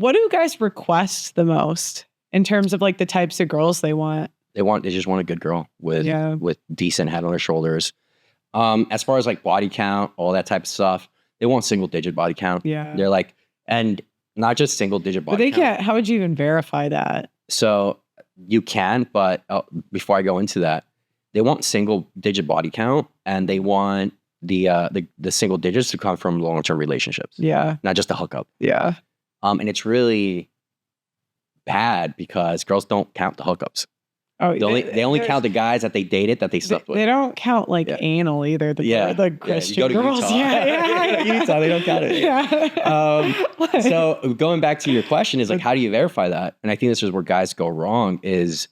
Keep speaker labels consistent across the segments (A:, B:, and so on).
A: what do guys request the most in terms of like the types of girls they want?
B: They just want a good girl with decent head on their shoulders. As far as like body count, all that type of stuff, they want single digit body count.
A: Yeah.
B: They're like, and not just single digit body count.
A: But they can't, how would you even verify that?
B: So you can, but before I go into that, they want single digit body count, and they want the single digits to come from long-term relationships.
A: Yeah.
B: Not just a hookup.
A: Yeah.
B: And it's really bad because girls don't count the hookups.
A: Oh,
B: they only count the guys that they dated, that they slept with.
A: They don't count like anal either. The Christian girls.
B: Utah.
A: Yeah.
B: Utah, they don't count it.
A: Yeah.
B: So going back to your question is like, how do you verify that? And I think this is where guys go wrong is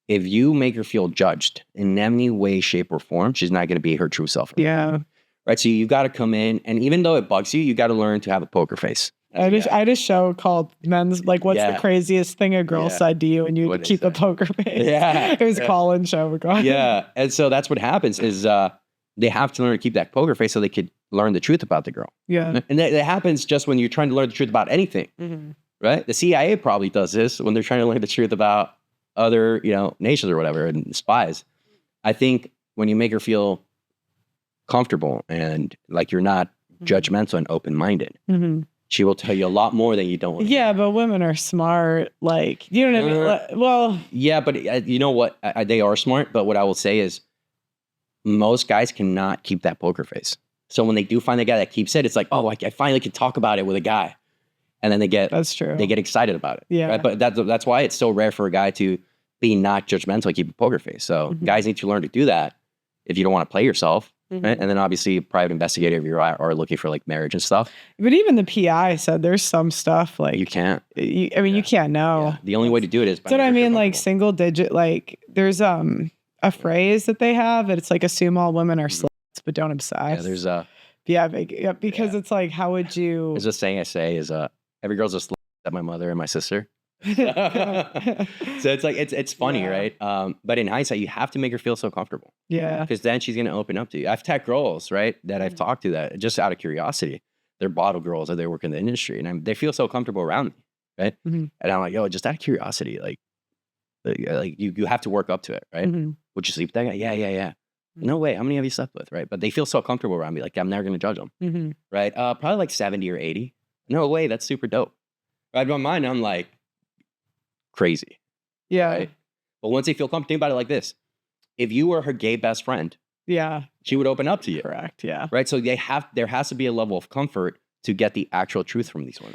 B: if you make her feel judged in any way, shape, or form, she's not going to be her true self.
A: Yeah.
B: Right. So you got to come in, and even though it bugs you, you got to learn to have a poker face.
A: I had a show called Men's, like, what's the craziest thing a girl said to you, and you keep a poker face.
B: Yeah.
A: It was Colin's show.
B: Yeah. And so that's what happens is they have to learn to keep that poker face so they could learn the truth about the girl.
A: Yeah.
B: And that happens just when you're trying to learn the truth about anything. Mm-hmm. Right. The CIA probably does this when they're trying to learn the truth about other, nations or whatever, and spies. I think when you make her feel comfortable and like you're not judgmental and open-minded, she will tell you a lot more than you don't want to.
A: Yeah, but women are smart. Like, you know what I mean? Well,
B: yeah, but you know what? They are smart. But what I will say is most guys cannot keep that poker face. So when they do find a guy that keeps it, it's like, oh, I finally can talk about it with a guy. And then that's true. They get excited about it. Yeah. Right? But that's why it's so rare for a guy to be not judgmental and keep a poker face. So guys need to learn to do that if you don't want to play yourself. Right? And then obviously private investigator if you are looking for like marriage and stuff.
A: But even the PI said there's some stuff like
B: you can't.
A: You can't know.
B: Yeah. The only way to do it is by
A: that's what I mean. Like single digit. Like there's a phrase that they have that it's like assume all women are sluts, but don't obsess.
B: Yeah, there's
A: because it's like how would you?
B: There's a saying I say is every girl's a slut except my mother and my sister. So it's like it's funny, right? But in hindsight, you have to make her feel so comfortable.
A: Yeah,
B: because then she's gonna open up to you. I've had girls, right, that I've talked to that just out of curiosity. They're bottle girls or they work in the industry, and they feel so comfortable around me, right? And I'm like, yo, just out of curiosity, like you have to work up to it, right? Would you sleep with that guy? Yeah. No way. How many have you slept with, right? But they feel so comfortable around me, like I'm never gonna judge them, right? Probably like 70 or 80. No way, that's super dope. Right? But in my mind, I'm like, crazy.
A: Yeah.
B: Right? But once they feel comfortable, think about it like this. If you were her gay best friend, she would open up to you.
A: Correct. Yeah.
B: Right. So there has to be a level of comfort to get the actual truth from these women.